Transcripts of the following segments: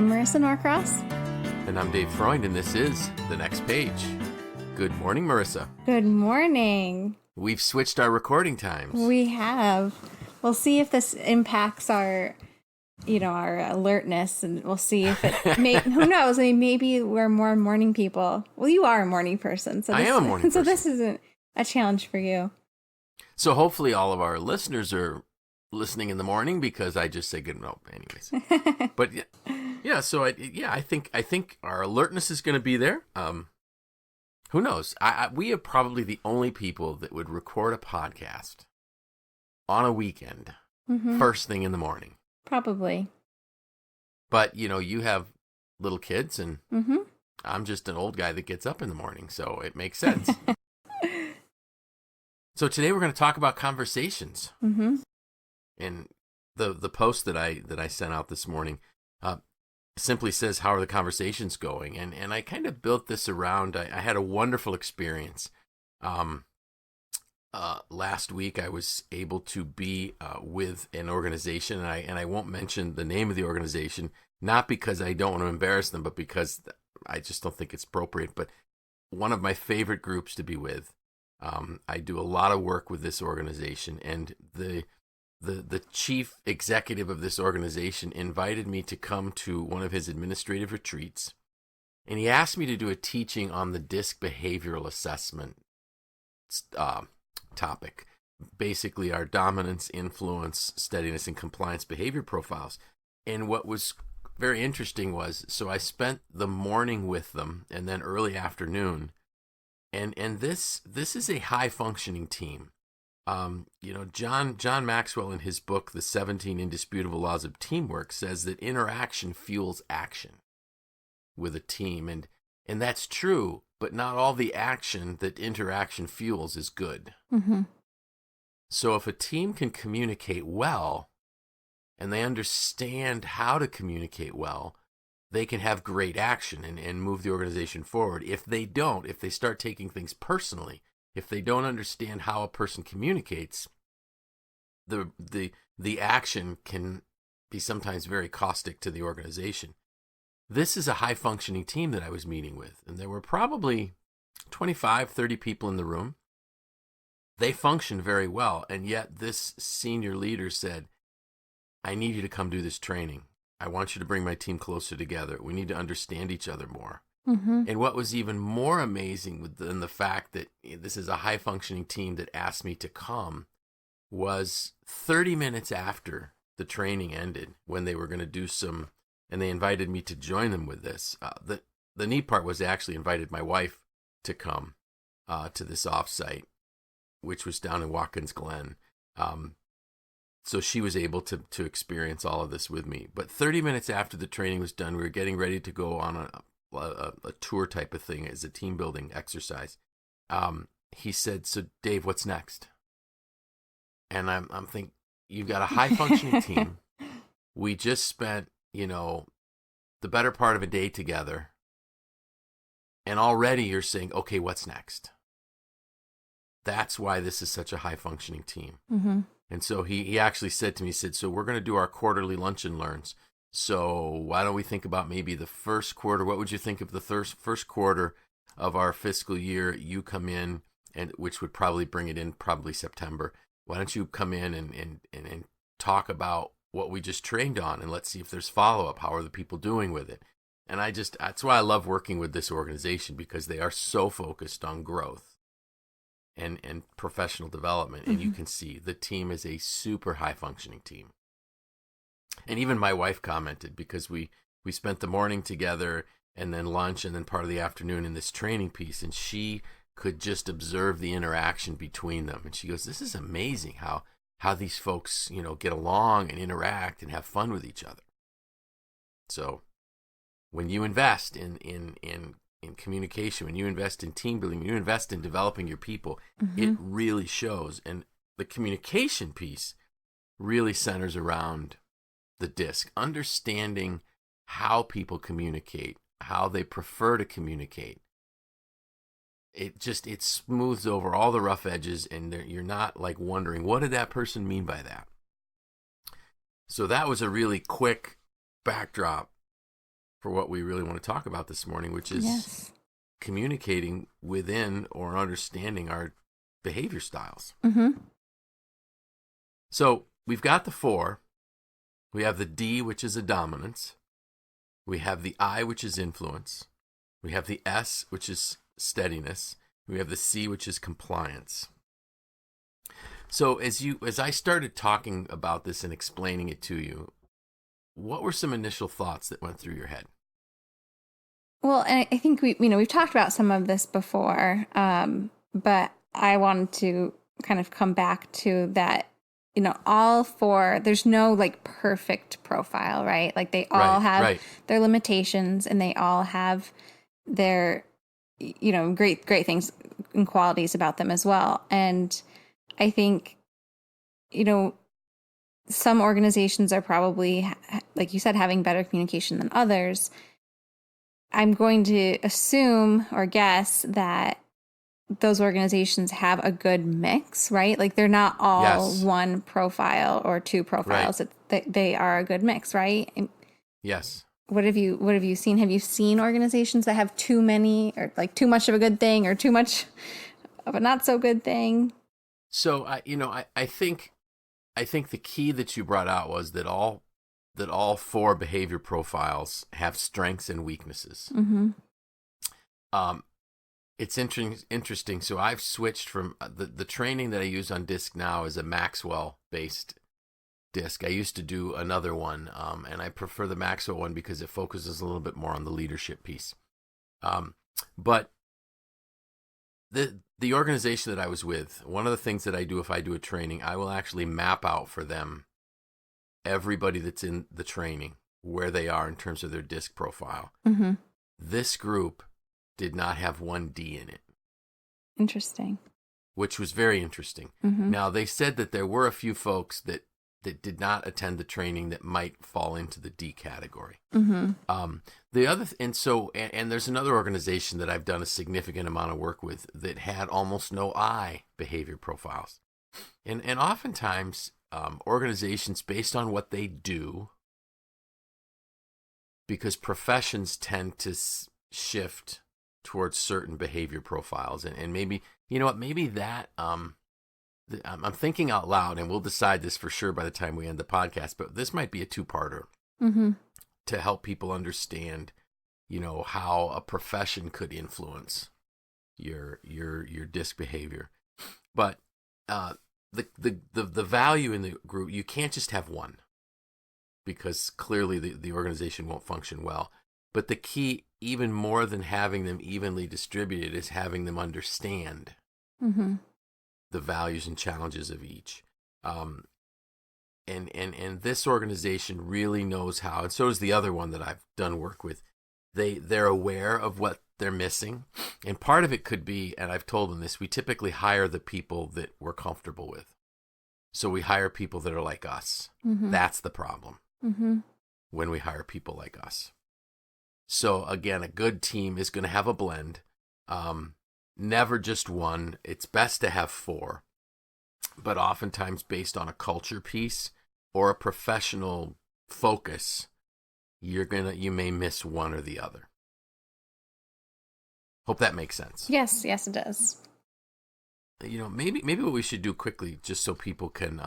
I'm Marissa Norcross. And I'm Dave Freund, and this is The Next Page. Good morning, Marissa. Good morning. We've switched our recording times. We have. We'll see if this impacts our alertness, and we'll see if it may, who knows, maybe we're more morning people. Well, you are a morning person. So I am a morning person. So this isn't a challenge for you. So hopefully all of our listeners are listening in the morning because I just say good no anyways. But yeah, so I think our alertness is going to be there. Who knows? We are probably the only people that would record a podcast on a weekend, first thing in the morning. Probably. But, you have little kids, and I'm just an old guy that gets up in the morning, so it makes sense. So today we're going to talk about conversations. And the post that I sent out this morning simply says, how are the conversations going? And I kind of built this around, I had a wonderful experience. Last week I was able to be with an organization, and I won't mention the name of the organization, not because I don't want to embarrass them, but because I just don't think it's appropriate. But one of my favorite groups to be with. I do a lot of work with this organization, and the chief executive of this organization invited me to come to one of his administrative retreats, and he asked me to do a teaching on the DISC behavioral assessment topic, basically our dominance, influence, steadiness, and compliance behavior profiles. And what was very interesting was, so I spent the morning with them and then early afternoon, and this is a high functioning team. John Maxwell, in his book, The 17 Indisputable Laws of Teamwork, says that interaction fuels action with a team. And that's true, but not all the action that interaction fuels is good. So if a team can communicate well, and they understand how to communicate well, they can have great action and move the organization forward. If they don't, if they start taking things personally, if they don't understand how a person communicates, the action can be sometimes very caustic to the organization. This is a high-functioning team that I was meeting with, and there were probably 25, 30 people in the room. They functioned very well, and yet this senior leader said, I need you to come do this training. I want you to bring my team closer together. We need to understand each other more. And what was even more amazing than the fact that this is a high-functioning team that asked me to come was 30 minutes after the training ended, when they were going to do some, and they invited me to join them with this. The neat part was they actually invited my wife to come to this offsite, which was down in Watkins Glen. So she was able to experience all of this with me. But 30 minutes after the training was done, we were getting ready to go on a tour type of thing as a team building exercise. He said, so Dave, what's next? And I'm thinking, you've got a high functioning team. We just spent, the better part of a day together. And already you're saying, okay, what's next? That's why this is such a high functioning team. And so he actually said to me, so we're going to do our quarterly lunch and learns. So why don't we think about maybe the first quarter? What would you think of the first quarter of our fiscal year? You come in, and which would probably bring it in probably September. Why don't you come in and talk about what we just trained on, and let's see if there's follow-up. How are the people doing with it? And that's why I love working with this organization, because they are so focused on growth and professional development. And you can see the team is a super high functioning team. And even my wife commented, because we spent the morning together and then lunch and then part of the afternoon in this training piece, and she could just observe the interaction between them. And she goes, this is amazing how these folks, get along and interact and have fun with each other. So when you invest in communication, when you invest in team building, when you invest in developing your people, it really shows. And the communication piece really centers around the DISC, understanding how people communicate, how they prefer to communicate. It smooths over all the rough edges, and you're not like wondering, what did that person mean by that? So that was a really quick backdrop for what we really want to talk about this morning, which is Yes. communicating within or understanding our behavior styles. Mm-hmm. So we've got the 4. We have the D, which is a dominance. We have the I, which is influence. We have the S, which is steadiness. We have the C, which is compliance. So as I started talking about this and explaining it to you, what were some initial thoughts that went through your head? Well, and I think we've talked about some of this before, but I wanted to kind of come back to that. All 4. There's no like perfect profile, right? Like they all have their limitations, and they all have their great things and qualities about them as well. And I think some organizations are probably, like you said, having better communication than others. I'm going to assume or guess that those organizations have a good mix, right? Like they're not all one profile or 2 profiles. They are a good mix, right? And yes. What have you seen? Have you seen organizations that have too many, or like too much of a good thing or too much of a not so good thing? So I think the key that you brought out was that all 4 behavior profiles have strengths and weaknesses. Mm-hmm. It's interesting. So I've switched from the training that I use on DISC now is a Maxwell based DISC. I used to do another one, and I prefer the Maxwell one because it focuses a little bit more on the leadership piece. But the organization that I was with, one of the things that I do if I do a training, I will actually map out for them everybody that's in the training, where they are in terms of their DISC profile. Mm-hmm. This group did not have 1 D in it. Interesting. Which was very interesting. Mm-hmm. Now, they said that there were a few folks that did not attend the training that might fall into the D category. Mm-hmm. The other and there's another organization that I've done a significant amount of work with that had almost no I behavior profiles. And oftentimes organizations, based on what they do, because professions tend to shift towards certain behavior profiles, and maybe maybe that I'm thinking out loud, and we'll decide this for sure by the time we end the podcast, but this might be a 2-parter. Mm-hmm. To help people understand how a profession could influence your DISC behavior. But the value in the group, you can't just have 1, because clearly the organization won't function well. But the key, even more than having them evenly distributed, is having them understand mm-hmm. the values and challenges of each. And this organization really knows how, and so is the other one that I've done work with. They're aware of what they're missing, and part of it could be, and I've told them this, we typically hire the people that we're comfortable with. So we hire people that are like us. Mm-hmm. That's the problem. Mm-hmm. When we hire people like us. So again, a good team is going to have a blend. Never just 1. It's best to have 4. But oftentimes based on a culture piece or a professional focus, you may miss one or the other. Hope that makes sense. Yes, it does. Maybe what we should do quickly, just so people can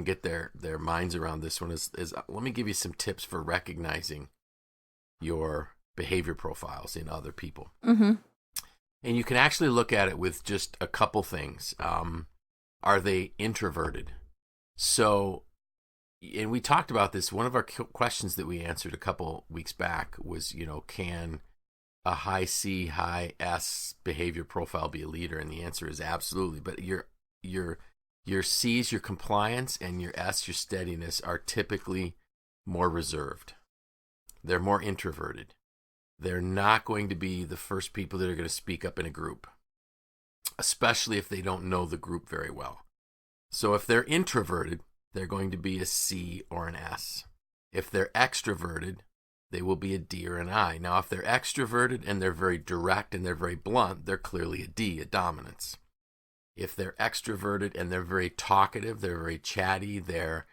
get their minds around this one, is let me give you some tips for recognizing your behavior profiles in other people. Mm-hmm. And you can actually look at it with just a couple things. Are they introverted? So, and we talked about this. One of our questions that we answered a couple weeks back was, can a high C, high S behavior profile be a leader? And the answer is absolutely. But your C's, your compliance, and your S, your steadiness, are typically more reserved. They're more introverted. They're not going to be the first people that are going to speak up in a group, especially if they don't know the group very well. So if they're introverted, they're going to be a C or an S. If they're extroverted, they will be a D or an I. Now, if they're extroverted and they're very direct and they're very blunt, they're clearly a D, a dominance. If they're extroverted and they're very talkative, they're very chatty, they're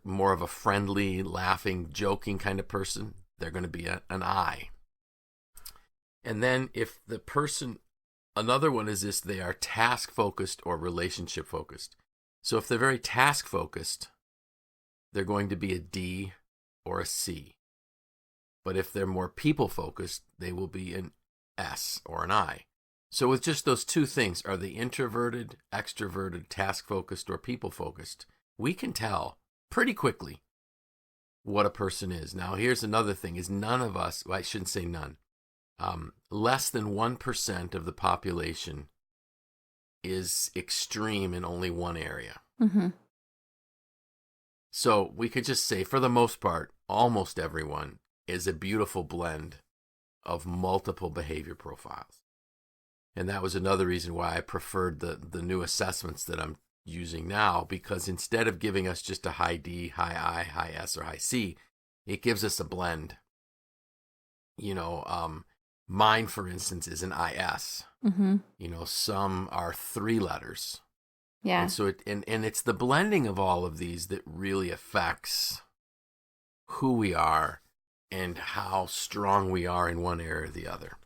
more of a friendly, laughing, joking kind of person, they're going to be an I. And then if the person, another one is this, they are task-focused or relationship-focused. So if they're very task-focused, they're going to be a D or a C. But if they're more people-focused, they will be an S or an I. So with just those two things, are they introverted, extroverted, task-focused, or people-focused? We can tell pretty quickly what a person is. Now, here's another thing, is none of us, well, I shouldn't say none, less than 1% of the population is extreme in only one area. Mm-hmm. So we could just say, for the most part, almost everyone is a beautiful blend of multiple behavior profiles. And that was another reason why I preferred the new assessments that I'm using now, because instead of giving us just a high D, high I, high S, or high C, it gives us a blend. Mine, for instance, is an IS. Mm-hmm. Some are 3 letters. Yeah. And so and it's the blending of all of these that really affects who we are and how strong we are in one area or the other.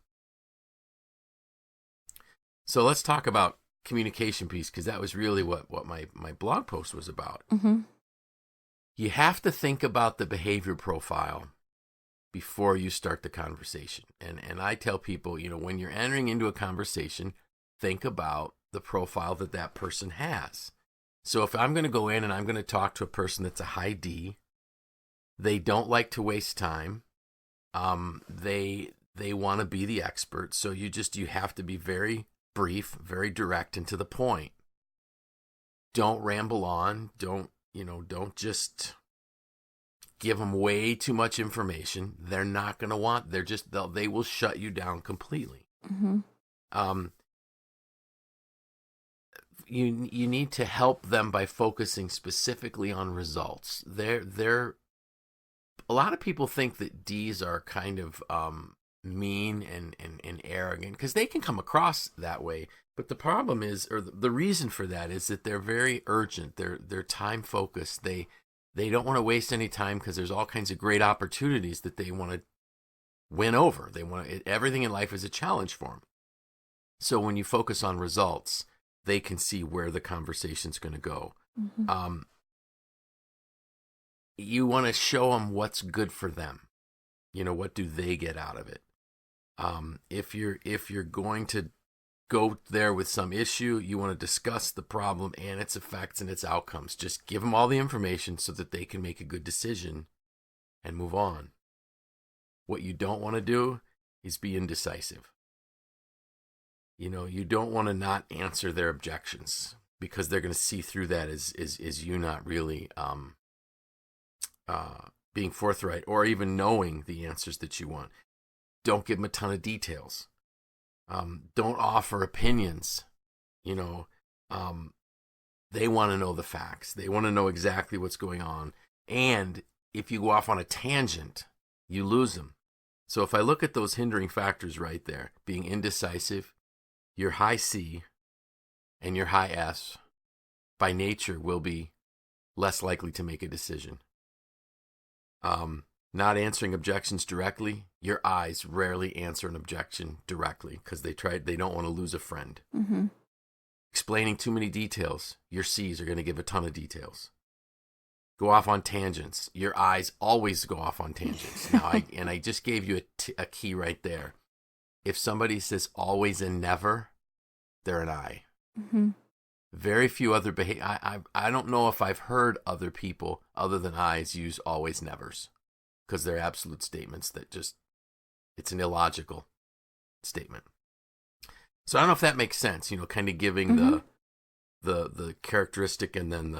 So let's talk about communication piece, because that was really what my blog post was about. Mm-hmm. You have to think about the behavior profile before you start the conversation. And I tell people, when you're entering into a conversation, think about the profile that person has. So if I'm going to go in and I'm going to talk to a person that's a high D, they don't like to waste time. They want to be the expert. So you have to be very brief, very direct and to the point. Don't ramble on. Don't just give them way too much information. They're not going to want, they will shut you down completely. Mm-hmm. You need to help them by focusing specifically on results. A lot of people think that D's are kind of mean and arrogant, because they can come across that way. But the problem is, or the reason for that is that they're very urgent. They're time focused. They don't want to waste any time, because there's all kinds of great opportunities that they want to win over. Everything in life is a challenge for them. So when you focus on results, they can see where the conversation's going to go. Mm-hmm. You want to show them what's good for them. What do they get out of it? If you're going to go there with some issue, you want to discuss the problem and its effects and its outcomes. Just give them all the information so that they can make a good decision and move on. What you don't want to do is be indecisive. You don't want to not answer their objections, because they're going to see through that as you not really being forthright or even knowing the answers that you want. Don't give them a ton of details. Don't offer opinions. They want to know the facts. They want to know exactly what's going on. And if you go off on a tangent, you lose them. So if I look at those hindering factors right there, being indecisive, your high C and your high S by nature will be less likely to make a decision. Not answering objections directly, your I's rarely answer an objection directly, because they don't want to lose a friend. Mm-hmm. Explaining too many details, your C's are going to give a ton of details. Go off on tangents, your I's always go off on tangents. Now, I just gave you a key right there. If somebody says always and never, they're an I. Mm-hmm. Very few other I don't know if I've heard other people other than I's use always nevers, because they're absolute statements that it's an illogical statement. So I don't know if that makes sense, kind of giving mm-hmm. the characteristic and then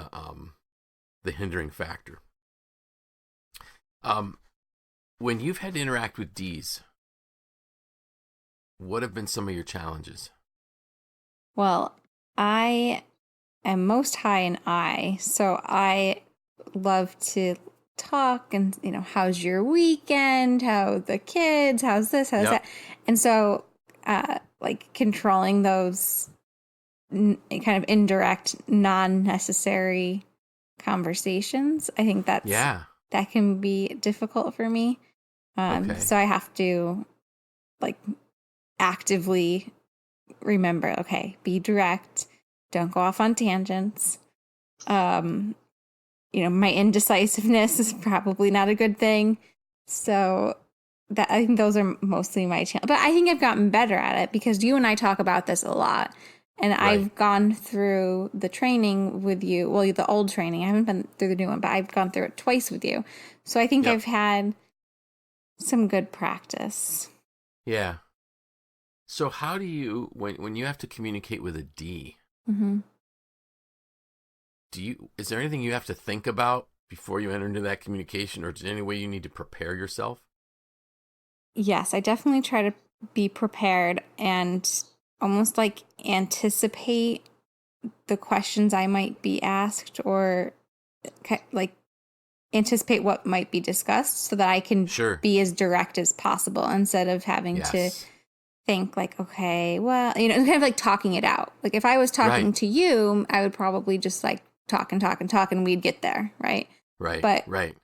the hindering factor. When you've had to interact with D's, what have been some of your challenges? Well, I am most high in I, so I love to talk and, how's your weekend? How the kids? How's this? How's that? And so, controlling those kind of indirect, non-necessary conversations, I think that can be difficult for me. Okay. So I have to like actively remember, okay, be direct, don't go off on tangents. My indecisiveness is probably not a good thing. So that I think those are mostly my challenge. But I think I've gotten better at it because you and I talk about this a lot. And Right. I've gone through the training with you. Well, the old training. I haven't been through the new one, but I've gone through it twice with you. So I think Yep. I've had some good practice. Yeah. So how do you when you have to communicate with a D, Mm-hmm. is there anything you have to think about before you enter into that communication, or is there any way you need to prepare yourself? Yes, I definitely try to be prepared and almost like anticipate the questions I might be asked or like anticipate what might be discussed so that I can Sure. be as direct as possible instead of having to Yes. think like, okay, well, kind of like talking it out. Like if I was Right. talking to you, I would probably just like talk and talk and talk and we'd get there, right? Right. But Right.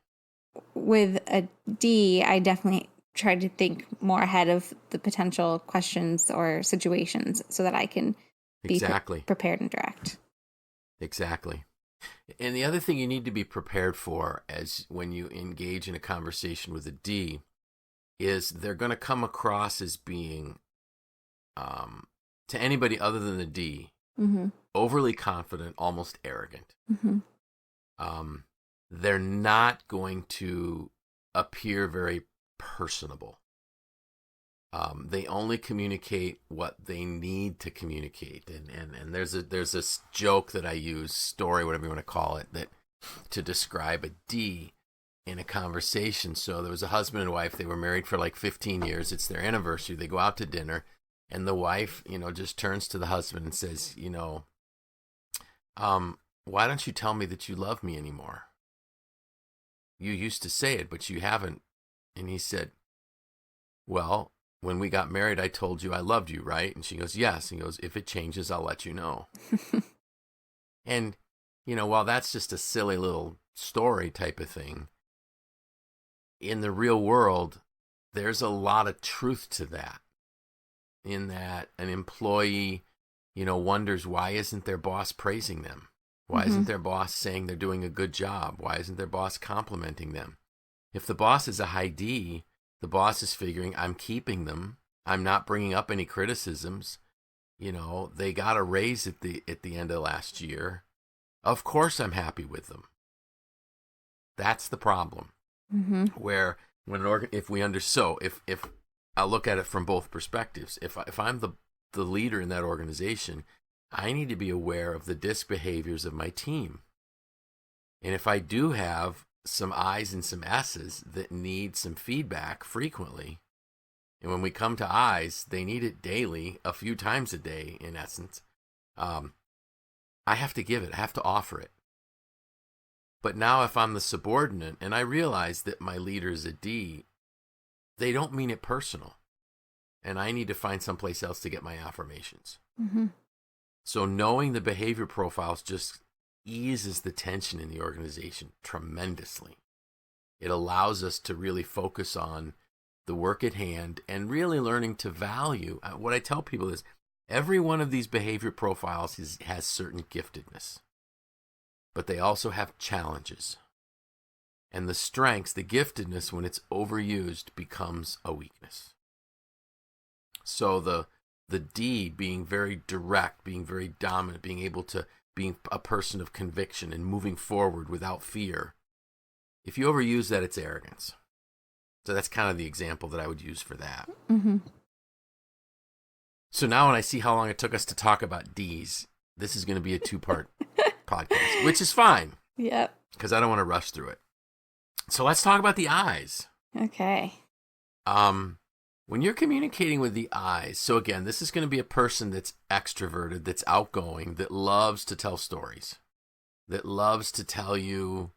with a D, I definitely try to think more ahead of the potential questions or situations so that I can be Exactly. prepared and direct. Exactly. And the other thing you need to be prepared for as when you engage in a conversation with a D is they're going to come across as being, to anybody other than the D, Mm-hmm. overly confident, almost arrogant. Mm-hmm. Um, they're not going to appear very personable. They only communicate what they need to communicate, and there's this joke that I use, story, whatever you want to call it, that to describe a D in a conversation. So there was a husband and wife. They were married for like 15 years. It's their anniversary. They go out to dinner, and the wife, just turns to the husband and says, why don't you tell me that you love me anymore? You used to say it, but you haven't. And he said, well, when we got married, I told you I loved you, right? And she goes, yes. And he goes, if it changes, I'll let you know. And, while that's just a silly little story type of thing, in the real world, there's a lot of truth to that. In that an employee, wonders, why isn't their boss praising them? Why Mm-hmm. isn't their boss saying they're doing a good job? Why isn't their boss complimenting them? If the boss is a high D, the boss is figuring, I'm keeping them. I'm not bringing up any criticisms. They got a raise at the end of last year. Of course I'm happy with them. That's the problem. Mm-hmm. Where if we if I look at it from both perspectives, if I'm the leader in that organization, I need to be aware of the disc behaviors of my team. And if I do have some I's and some S's that need some feedback frequently, and when we come to I's, they need it daily, a few times a day, in essence, I have to give it. I have to offer it. But now if I'm the subordinate and I realize that my leader is a D, they don't mean it personal. And I need to find someplace else to get my affirmations. Mm-hmm. So knowing the behavior profiles just eases the tension in the organization tremendously. It allows us to really focus on the work at hand and really learning to value. What I tell people is every one of these behavior profiles has certain giftedness, but they also have challenges. And the strengths, the giftedness, when it's overused, becomes a weakness. So the D, being very direct, being very dominant, being a person of conviction and moving forward without fear. If you overuse that, it's arrogance. So that's kind of the example that I would use for that. Mm-hmm. So now when I see how long it took us to talk about D's, this is going to be a 2-part podcast, which is fine. Yep. Because I don't want to rush through it. So let's talk about the I's. Okay. When you're communicating with the I's, so again, this is going to be a person that's extroverted, that's outgoing, that loves to tell stories, that loves to tell you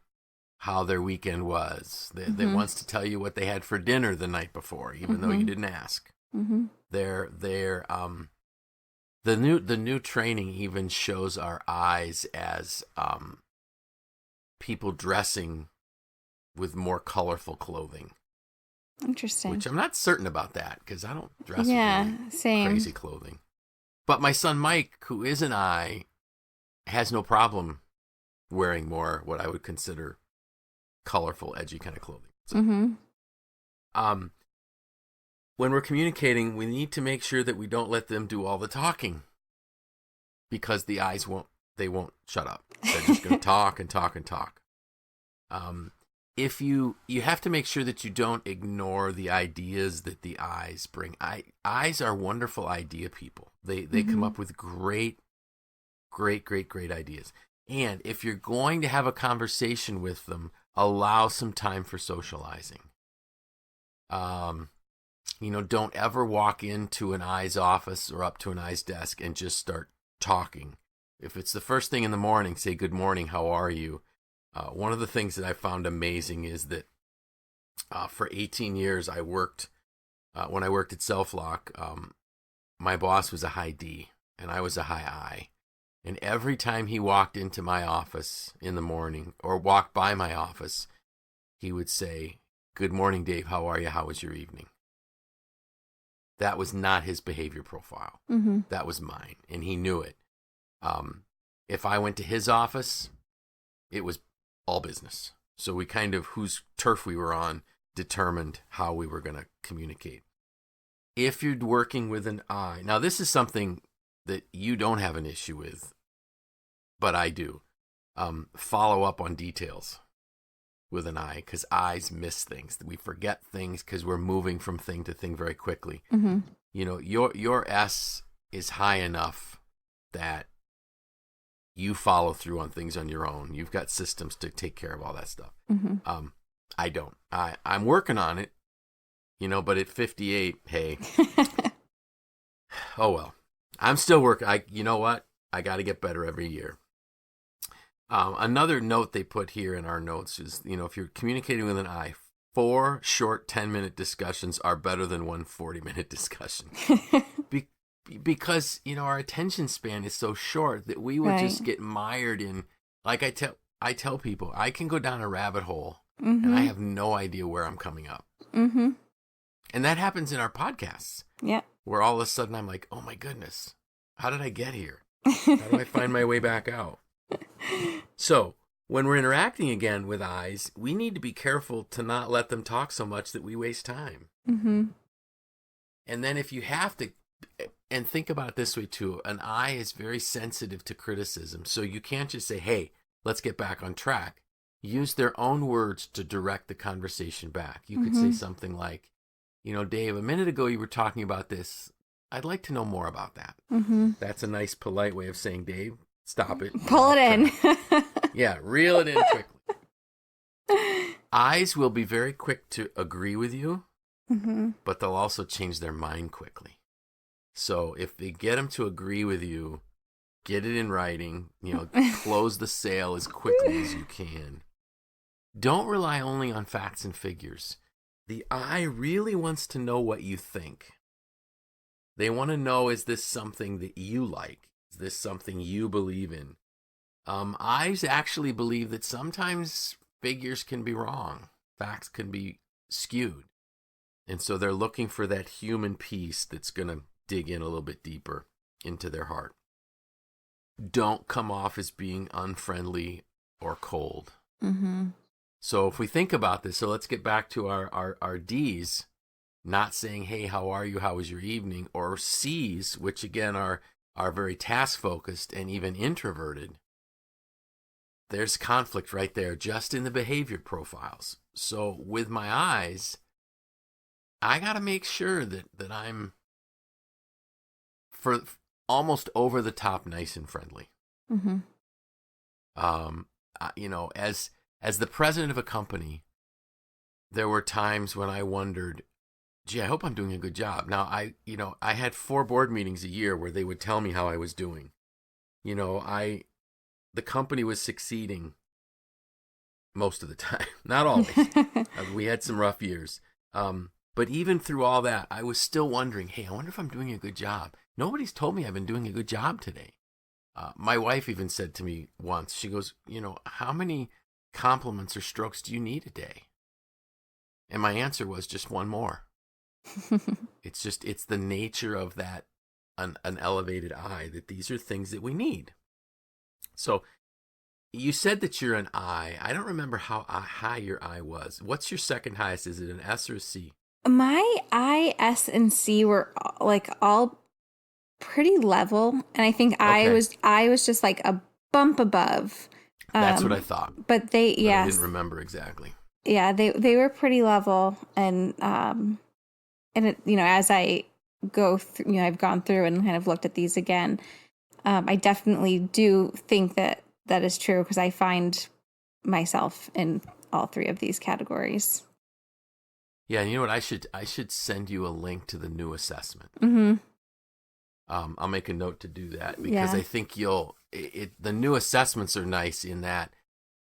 how their weekend was, that wants to tell you what they had for dinner the night before, even though you didn't ask. Mm-hmm. The new training even shows our I's as people dressing with more colorful clothing. Interesting. which I'm not certain about that because I don't dress Yeah, with really same. crazy clothing. But my son Mike, who is an I, has no problem wearing more what I would consider colorful, edgy kind of clothing. So, when we're communicating, we need to make sure that we don't let them do all the talking, because the eyes won't shut up. They're just going to talk and talk and talk. If you have to make sure that you don't ignore the ideas that the eyes bring. Eyes are wonderful idea people. They come up with great ideas. And if you're going to have a conversation with them, allow some time for socializing. Don't ever walk into an eye's office or up to an eye's desk and just start talking. If it's the first thing in the morning, say, "Good morning, how are you?" One of the things that I found amazing is that for 18 years I worked, when I worked at SelfLock, my boss was a high D and I was a high I. And every time he walked into my office in the morning or walked by my office, he would say, "Good morning, Dave. How are you? How was your evening?" That was not his behavior profile. That was mine. And he knew it. If I went to his office, it was all business. So we kind of, whose turf we were on, determined how we were going to communicate. If you're working with an I, now this is something that you don't have an issue with, but I do. Follow up on details with an I, because eyes miss things. We forget things because we're moving from thing to thing very quickly. Your S is high enough that you follow through on things on your own. You've got systems to take care of all that stuff. I don't. I'm working on it, but at 58, hey, oh well. I'm still working. You know what? I got to get better every year. Another note they put here in our notes is, if you're communicating with an I, 4 short 10-minute discussions are better than 1 40-minute discussion. Because, our attention span is so short that we would just get mired in, like I tell people, I can go down a rabbit hole and I have no idea where I'm coming up. And that happens in our podcasts. Yeah. Where all of a sudden I'm like, oh my goodness, how did I get here? How do I find my way back out? So when we're interacting again with eyes, we need to be careful to not let them talk so much that we waste time. And then if you have to, and think about it this way too, an eye is very sensitive to criticism. So you can't just say, "Hey, let's get back on track." Use their own words to direct the conversation back. You could say something like, "Dave, a minute ago you were talking about this. I'd like to know more about that." That's a nice, polite way of saying, "Dave, stop it. Pull it in." Yeah, reel it in quickly. Eyes will be very quick to agree with you, but they'll also change their mind quickly. So if they get them to agree with you, get it in writing, close the sale as quickly as you can. Don't rely only on facts and figures. The I really wants to know what you think. They want to know, is this something that you like? Is this something you believe in? Eyes actually believe that sometimes figures can be wrong. Facts can be skewed. And so they're looking for that human piece that's going to dig in a little bit deeper into their heart. Don't come off as being unfriendly or cold. So if we think about this, so let's get back to our D's, not saying, "Hey, how are you? How was your evening?" Or C's, which again are very task-focused and even introverted. There's conflict right there just in the behavior profiles. So with my eyes, I got to make sure that I'm for almost over the top nice and friendly. As the president of a company, there were times when I wondered, gee, I hope I'm doing a good job. Now, I had 4 board meetings a year where they would tell me how I was doing. The company was succeeding most of the time, not always. We had some rough years. But even through all that, I was still wondering, hey, I wonder if I'm doing a good job. Nobody's told me I've been doing a good job today. My wife even said to me once, she goes, how many compliments or strokes do you need a day? And my answer was just one more. It's the nature of that, an elevated I, that these are things that we need. So you said that you're an I. I don't remember how high your I was. What's your second highest? Is it an S or a C? My I, S, and C were like all pretty level, and I think I was just like a bump above. That's what I thought. But I didn't remember exactly. Yeah, they were pretty level, and it, as I go through, I've gone through and kind of looked at these again. I definitely do think that is true, because I find myself in all three of these categories. Yeah, and you know what? I should send you a link to the new assessment. Mm-hmm. I'll make a note to do that, because I think the new assessments are nice in that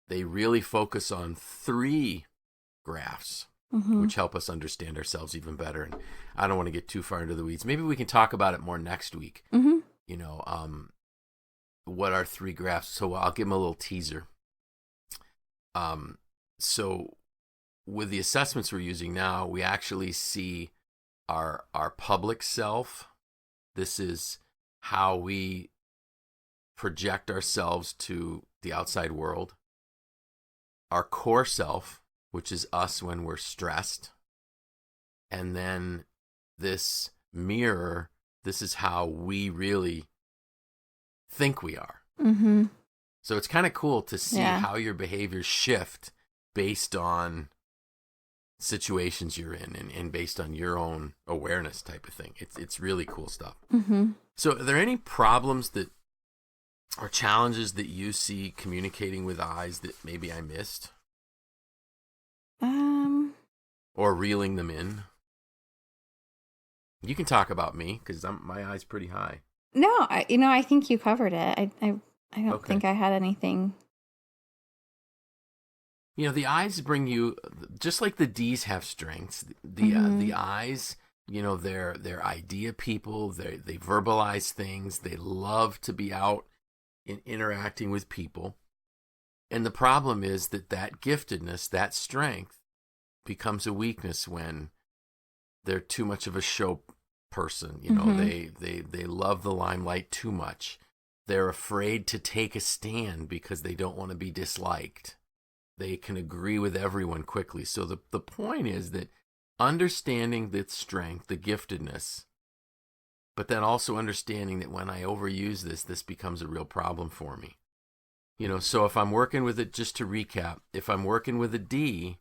they really focus on 3 graphs, which help us understand ourselves even better. And I don't want to get too far into the weeds. Maybe we can talk about it more next week. Mm-hmm. What are 3 graphs? So I'll give them a little teaser. So with the assessments we're using now, we actually see our public self. This is how we project ourselves to the outside world. Our core self, which is us when we're stressed. And then this mirror, this is how we really think we are. Mm-hmm. So it's kind of cool to see how your behaviors shift based on situations you're in, and based on your own awareness type of thing. It's really cool stuff. Mm-hmm. So are there any problems that or challenges that you see communicating with eyes that maybe I missed? Or reeling them in? You can talk about me, because my eye's pretty high. No, I think you covered it. I don't think I had anything. The eyes bring you, just like the D's have strengths. The eyes, they're idea people. They verbalize things. They love to be out and interacting with people. And the problem is that giftedness, that strength, becomes a weakness when they're too much of a show person. They love the limelight too much. They're afraid to take a stand because they don't want to be disliked. They can agree with everyone quickly. So the point is that understanding the strength, the giftedness, but then also understanding that when I overuse this becomes a real problem for me. So if I'm working with it, just to recap, if I'm working with a D,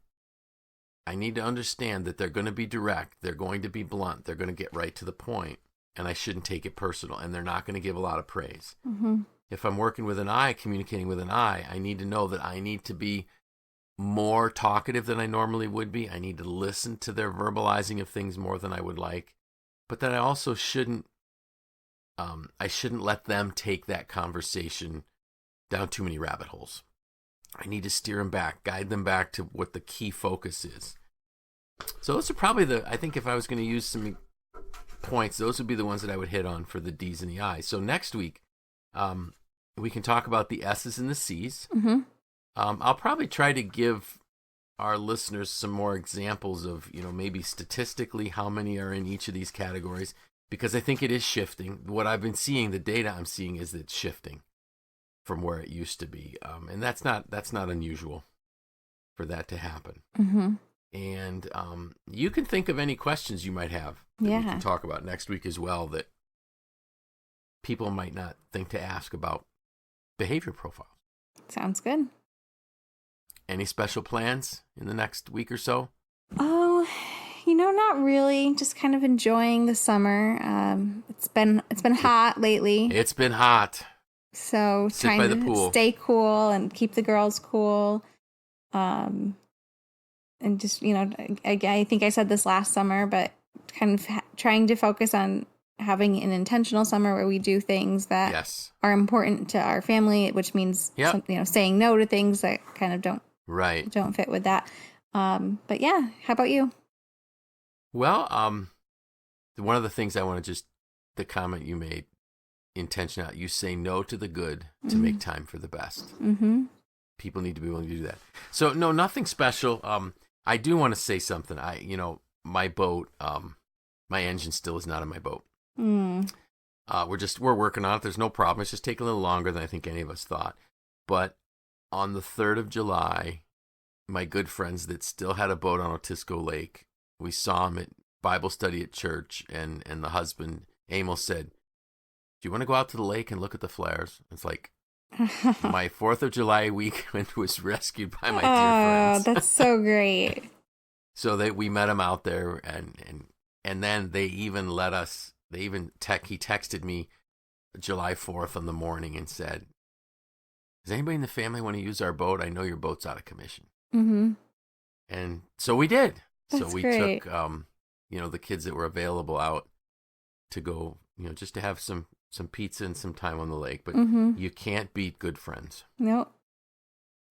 I need to understand that they're going to be direct, they're going to be blunt, they're going to get right to the point, and I shouldn't take it personal, and they're not going to give a lot of praise. Mm-hmm. If I'm working with an I, communicating with an I need to know that I need to be more talkative than I normally would be. I need to listen to their verbalizing of things more than I would like. But then I also shouldn't let them take that conversation down too many rabbit holes. I need to steer them back, guide them back to what the key focus is. So those are probably I think if I was going to use some points, those would be the ones that I would hit on for the D's and the I's. So next week, we can talk about the S's and the C's. Mm-hmm. I'll probably try to give our listeners some more examples of, maybe statistically how many are in each of these categories, because I think it is shifting. What I've been seeing, the data I'm seeing, is that it's shifting from where it used to be. And that's not unusual for that to happen. Mm-hmm. And you can think of any questions you might have that we can talk about next week as well, that people might not think to ask about behavior profiles. Sounds good. Any special plans in the next week or so? Oh, not really. Just kind of enjoying the summer. It's been hot lately. It's been hot. So sit by the pool, stay cool and keep the girls cool. And just, I think I said this last summer, but kind of trying to focus on having an intentional summer where we do things that are important to our family, which means saying no to things that kind of don't fit with that. But yeah, how about you? Well, one of the things I want to the comment you made, intentional, you say no to the good to make time for the best. Mm-hmm. People need to be willing to do that. So no, nothing special. I do want to say something. My boat, my engine still is not in my boat. Mm. We're working on it. There's no problem. It's just taking a little longer than I think any of us thought. But on the 3rd of July, my good friends that still had a boat on Otisco Lake, we saw them at Bible study at church, and the husband, Emil, said, "Do you want to go out to the lake and look at the flares?" It's like my 4th of July weekend was rescued by my dear friends. Oh, that's so great. So we met him out there, and then they even let us. He texted me July 4th in the morning and said, "Does anybody in the family want to use our boat? I know your boat's out of commission." Mm-hmm. And so we did. That's so we great. took the kids that were available out to go, just to have some pizza and some time on the lake. But you can't beat good friends. Nope.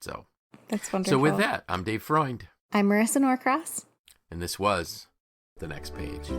So that's wonderful. So with that, I'm Dave Freund. I'm Marissa Norcross. And this was The Next Page.